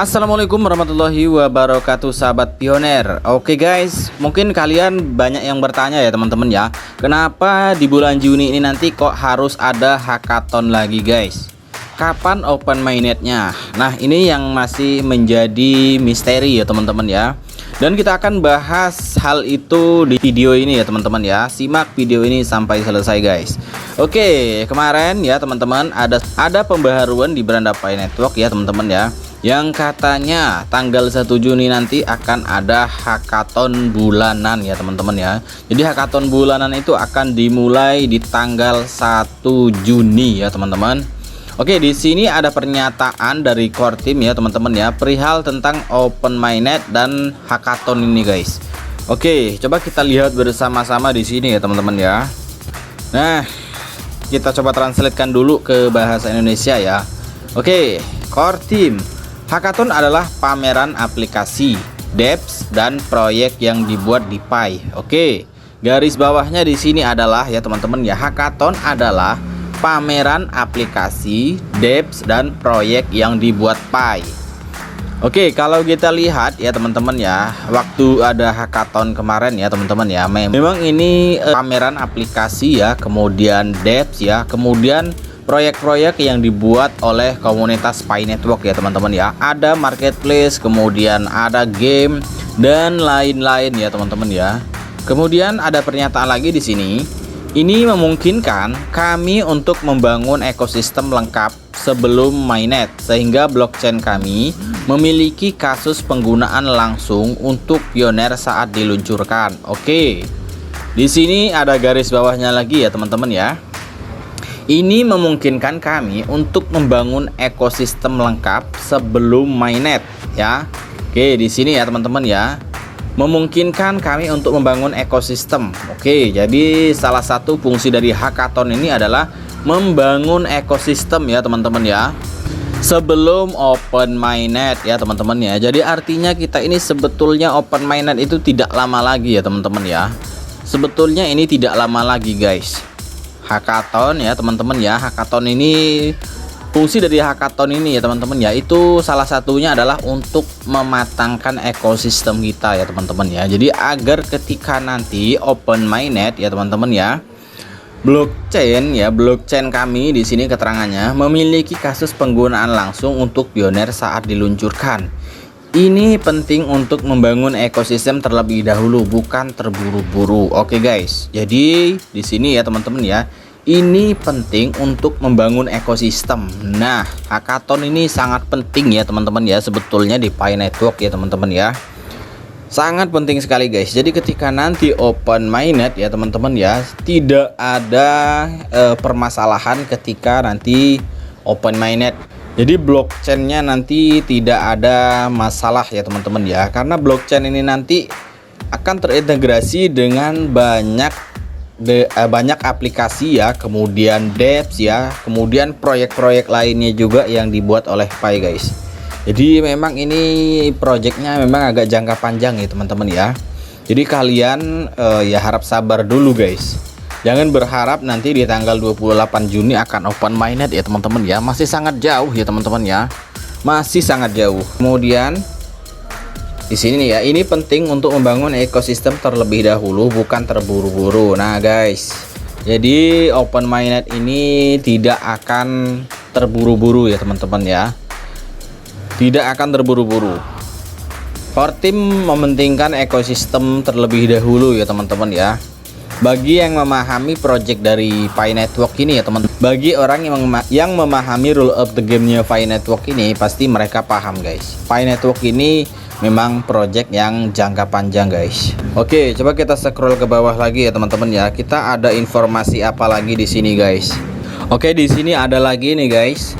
Assalamualaikum warahmatullahi wabarakatuh, sahabat pioner. Oke guys, mungkin kalian banyak yang bertanya ya teman-teman ya, kenapa di bulan Juni ini nanti kok harus ada hackathon lagi guys? Kapan open mainnetnya? Nah, ini yang masih menjadi misteri ya teman-teman ya. Dan kita akan bahas hal itu di video ini ya teman-teman ya. Simak video ini sampai selesai guys. Oke, kemarin ya teman-teman ada pembaharuan di Beranda Pi Network ya teman-teman ya, yang katanya tanggal 1 Juni nanti akan ada hackathon bulanan ya teman-teman ya. Jadi hackathon bulanan itu akan dimulai di tanggal 1 Juni ya teman-teman. Oke, di sini ada pernyataan dari core team ya teman-teman ya, perihal tentang open mainnet dan hackathon ini guys. Oke, coba kita lihat bersama-sama di sini ya teman-teman ya. Nah, kita coba translatekan dulu ke bahasa Indonesia ya. Oke, core team, hackathon adalah pameran aplikasi, dApps dan proyek yang dibuat di Pi. Oke, garis bawahnya di sini adalah ya teman-teman ya, hackathon adalah pameran aplikasi, dApps dan proyek yang dibuat Pi. Oke, kalau kita lihat ya teman-teman ya, waktu ada hackathon kemarin ya teman-teman ya, memang ini pameran aplikasi ya, kemudian dApps ya, kemudian proyek-proyek yang dibuat oleh komunitas Pi Network ya teman-teman ya. Ada marketplace, kemudian ada game dan lain-lain ya teman-teman ya. Kemudian ada pernyataan lagi di sini. Ini memungkinkan kami untuk membangun ekosistem lengkap sebelum mainnet, sehingga blockchain kami memiliki kasus penggunaan langsung untuk pioner saat diluncurkan. Oke. Di sini ada garis bawahnya lagi ya teman-teman ya. Ini memungkinkan kami untuk membangun ekosistem lengkap sebelum mainnet ya. Oke, di sini ya teman-teman ya. Memungkinkan kami untuk membangun ekosistem. Oke, jadi salah satu fungsi dari hackathon ini adalah membangun ekosistem ya teman-teman ya, sebelum open mainnet ya teman-teman ya. Jadi artinya kita ini sebetulnya open mainnet itu tidak lama lagi ya teman-teman ya. Sebetulnya ini tidak lama lagi guys. Hackathon ya teman-teman ya. Hackathon ini, fungsi dari hackathon ini ya teman-teman ya, itu salah satunya adalah untuk mematangkan ekosistem kita ya teman-teman ya. Jadi agar ketika nanti open mainnet ya teman-teman ya, blockchain kami di sini keterangannya memiliki kasus penggunaan langsung untuk pioner saat diluncurkan. Ini penting untuk membangun ekosistem terlebih dahulu, bukan terburu-buru. Oke guys, jadi di sini ya teman-teman ya, ini penting untuk membangun ekosistem. Nah, hackathon ini sangat penting ya teman-teman ya, sebetulnya di Pi Network ya teman-teman ya. Sangat penting sekali guys. Jadi ketika nanti open mainnet ya teman-teman ya, tidak ada permasalahan ketika nanti open mainnet. Jadi blockchainnya nanti tidak ada masalah ya teman-teman ya, karena blockchain ini nanti akan terintegrasi dengan banyak aplikasi ya, kemudian dApps ya, kemudian proyek-proyek lainnya juga yang dibuat oleh Pi guys. Jadi memang ini proyeknya memang agak jangka panjang ya teman-teman ya. Jadi kalian ya harap sabar dulu guys. Jangan berharap nanti di tanggal 28 Juni akan open mainnet ya teman-teman ya. Masih sangat jauh ya teman-teman ya. Masih sangat jauh. Kemudian di sini nih ya, ini penting untuk membangun ekosistem terlebih dahulu, bukan terburu-buru. Nah guys, jadi open mainnet ini tidak akan terburu-buru ya teman-teman ya. Tidak akan terburu-buru. Core team mementingkan ekosistem terlebih dahulu ya teman-teman ya. Bagi yang memahami project dari Pi Network ini ya teman, bagi orang yang memahami rule of the game-nya Pi Network ini, pasti mereka paham guys. Pi Network ini memang project yang jangka panjang guys. Oke, coba kita scroll ke bawah lagi ya teman-teman ya. Kita ada informasi apa lagi di sini guys? Oke, di sini ada lagi nih guys.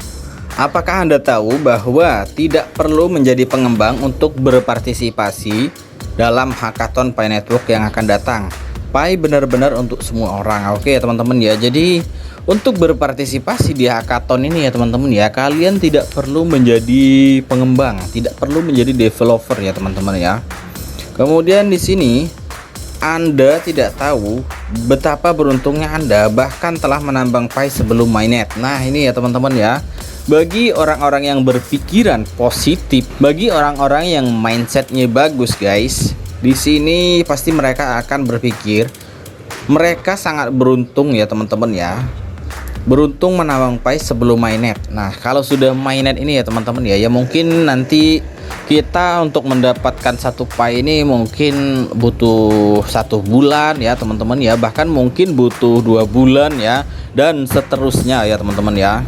Apakah Anda tahu bahwa tidak perlu menjadi pengembang untuk berpartisipasi dalam hackathon Pi Network yang akan datang? Pi benar-benar untuk semua orang. Oke teman-teman ya. Jadi untuk berpartisipasi di hackathon ini ya teman-teman ya, kalian tidak perlu menjadi pengembang, tidak perlu menjadi developer ya teman-teman ya. Kemudian di sini Anda tidak tahu betapa beruntungnya Anda bahkan telah menambang Pi sebelum mainnet. Nah ini ya teman-teman ya, Bagi orang-orang yang berpikiran positif, bagi orang-orang yang mindsetnya bagus guys, di sini pasti mereka akan berpikir mereka sangat beruntung ya teman-teman ya. Beruntung menabang Pi sebelum mainnet. Nah kalau sudah mainnet ini ya teman-teman ya, ya mungkin nanti kita untuk mendapatkan satu Pi ini mungkin butuh 1 bulan ya teman-teman ya, bahkan mungkin butuh 2 bulan ya, dan seterusnya ya teman-teman ya.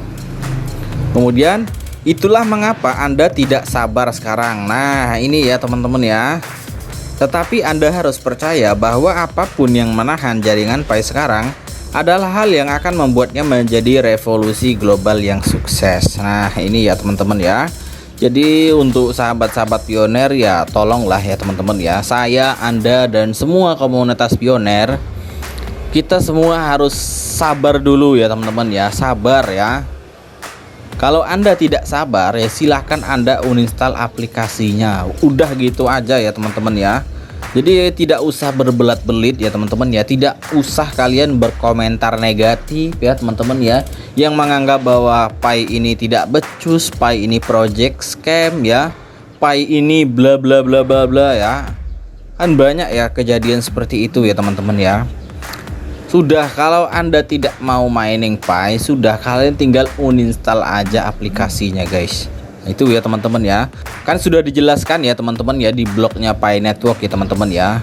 Kemudian itulah mengapa Anda tidak sabar sekarang. Nah ini ya teman-teman ya. Tetapi Anda harus percaya bahwa apapun yang menahan jaringan Pi sekarang adalah hal yang akan membuatnya menjadi revolusi global yang sukses. Nah ini ya teman-teman ya. Jadi untuk sahabat-sahabat pioner ya tolonglah ya teman-teman ya, saya, Anda, dan semua komunitas pioner, kita semua harus sabar dulu ya teman-teman ya. Sabar ya. Kalau Anda tidak sabar ya silahkan Anda uninstall aplikasinya. Udah gitu aja ya teman-teman ya. Jadi tidak usah berbelat-belit ya teman-teman ya. Tidak usah kalian berkomentar negatif ya teman-teman ya, yang menganggap bahwa Pi ini tidak becus, Pi ini project scam ya, Pi ini bla bla bla bla bla ya. Kan banyak ya kejadian seperti itu ya teman-teman ya. Sudah, kalau Anda tidak mau mining Pi, sudah kalian tinggal uninstall aja aplikasinya guys. Nah, itu ya teman-teman ya. Kan sudah dijelaskan ya teman-teman ya di blognya Pi Network ya teman-teman ya.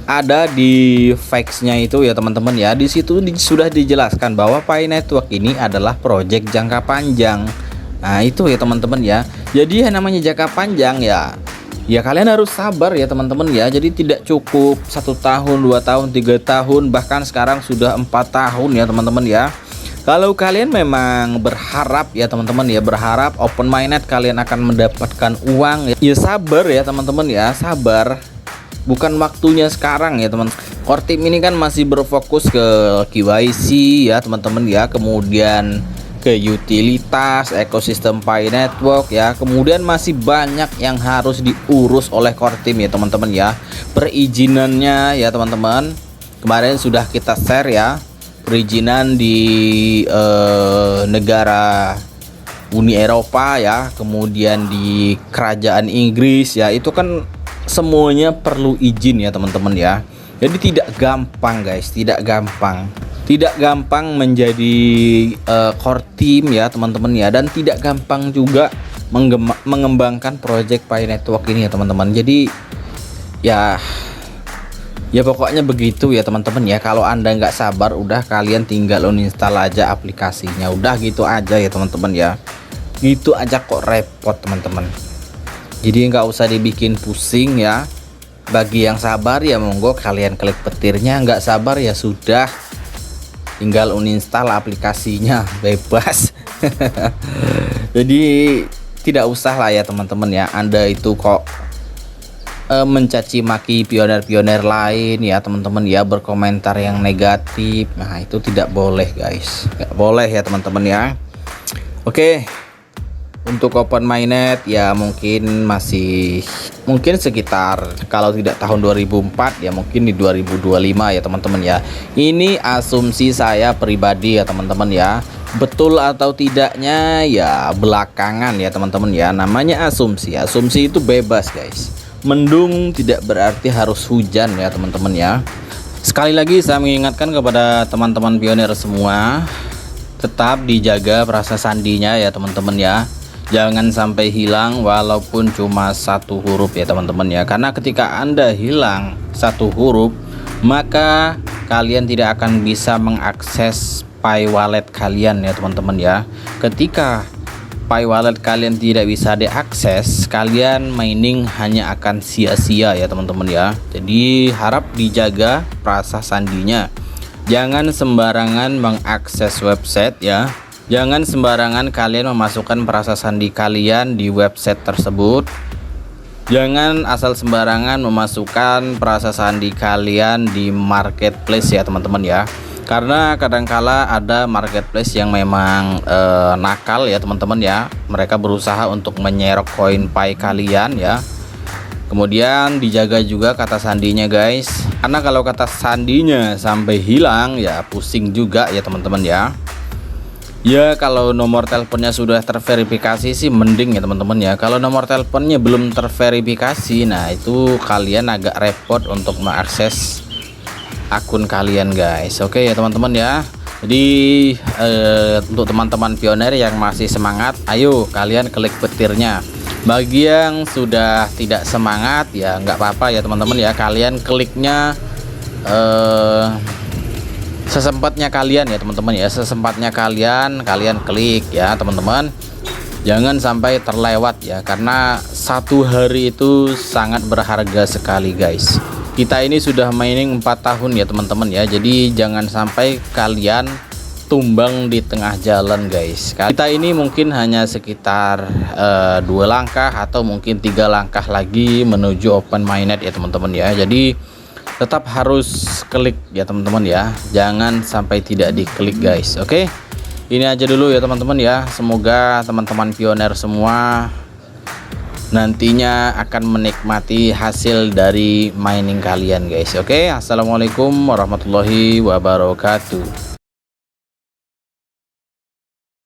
Ada di facts-nya itu ya teman-teman ya. Di situ sudah dijelaskan bahwa Pi Network ini adalah project jangka panjang. Nah, itu ya teman-teman ya. Jadi yang namanya jangka panjang ya, ya kalian harus sabar ya teman-teman ya. Jadi tidak cukup 1 tahun, 2 tahun, 3 tahun, bahkan sekarang sudah 4 tahun ya teman-teman ya. Kalau kalian memang berharap ya teman-teman ya, berharap open mainnet kalian akan mendapatkan uang ya, sabar ya teman-teman ya, sabar. Bukan waktunya sekarang ya teman. Core team ini kan masih berfokus ke KYC ya teman-teman ya, kemudian ke utilitas ekosistem Pi Network ya, kemudian masih banyak yang harus diurus oleh core team ya teman-teman ya. Perizinannya ya teman-teman, kemarin sudah kita share ya, perizinan di negara Uni Eropa ya, kemudian di kerajaan Inggris ya, itu kan semuanya perlu izin ya teman-teman ya. Jadi tidak gampang guys, tidak gampang menjadi core team ya teman-teman ya, dan tidak gampang juga mengembangkan project Pi Network ini ya teman-teman. Jadi ya pokoknya begitu ya teman-teman ya. Kalau Anda nggak sabar, udah kalian tinggal uninstall aja aplikasinya. Udah gitu aja ya teman-teman ya. Gitu aja kok repot teman-teman. Jadi nggak usah dibikin pusing ya. Bagi yang sabar ya monggo kalian klik petirnya, nggak sabar ya sudah tinggal uninstall aplikasinya, bebas. Jadi tidak usah lah ya teman-teman ya, Anda itu kok mencaci maki pioner-pioner lain ya teman-teman ya, berkomentar yang negatif. Nah itu tidak boleh guys, nggak boleh ya teman-teman ya. Oke, untuk open mainnet ya mungkin sekitar, kalau tidak tahun 2004 ya mungkin di 2025 ya teman-teman ya. Ini asumsi saya pribadi ya teman-teman ya. Betul atau tidaknya ya belakangan ya teman-teman ya. Namanya asumsi. Asumsi itu bebas guys. Mendung tidak berarti harus hujan ya teman-teman ya. Sekali lagi saya mengingatkan kepada teman-teman pioner semua, tetap dijaga perasa sandinya ya teman-teman ya. Jangan sampai hilang walaupun cuma 1 huruf ya teman-teman ya. Karena ketika Anda hilang 1 huruf, maka kalian tidak akan bisa mengakses Pi wallet kalian ya teman-teman ya. Ketika Pi wallet kalian tidak bisa diakses, kalian mining hanya akan sia-sia ya teman-teman ya. Jadi harap dijaga perasa sandinya. Jangan sembarangan mengakses website ya. Jangan sembarangan kalian memasukkan perasa sandi kalian di website tersebut. Jangan asal sembarangan memasukkan perasa sandi kalian di marketplace ya teman-teman ya. Karena kadangkala ada marketplace yang memang nakal ya teman-teman ya. Mereka berusaha untuk menyerok koin Pi kalian ya. Kemudian dijaga juga kata sandinya guys, karena kalau kata sandinya sampai hilang ya pusing juga ya teman-teman ya. Ya kalau nomor teleponnya sudah terverifikasi sih mending ya teman-teman ya. Kalau nomor teleponnya belum terverifikasi, nah itu kalian agak repot untuk mengakses akun kalian guys. Oke ya teman-teman ya. Jadi untuk teman-teman pioner yang masih semangat, ayo kalian klik petirnya. Bagi yang sudah tidak semangat ya nggak apa-apa ya teman-teman ya, kalian kliknya sesempatnya kalian ya teman-teman ya, sesempatnya kalian klik ya teman-teman, jangan sampai terlewat ya, karena satu hari itu sangat berharga sekali guys. Kita ini sudah mining 4 tahun ya teman-teman ya, jadi jangan sampai kalian tumbang di tengah jalan guys. Kita ini mungkin hanya sekitar 2 langkah atau mungkin 3 langkah lagi menuju open mainnet ya teman-teman ya, jadi tetap harus klik ya teman-teman ya, jangan sampai tidak diklik guys. Oke, ini aja dulu ya teman-teman ya, semoga teman-teman pioner semua nantinya akan menikmati hasil dari mining kalian guys. Oke, assalamualaikum warahmatullahi wabarakatuh.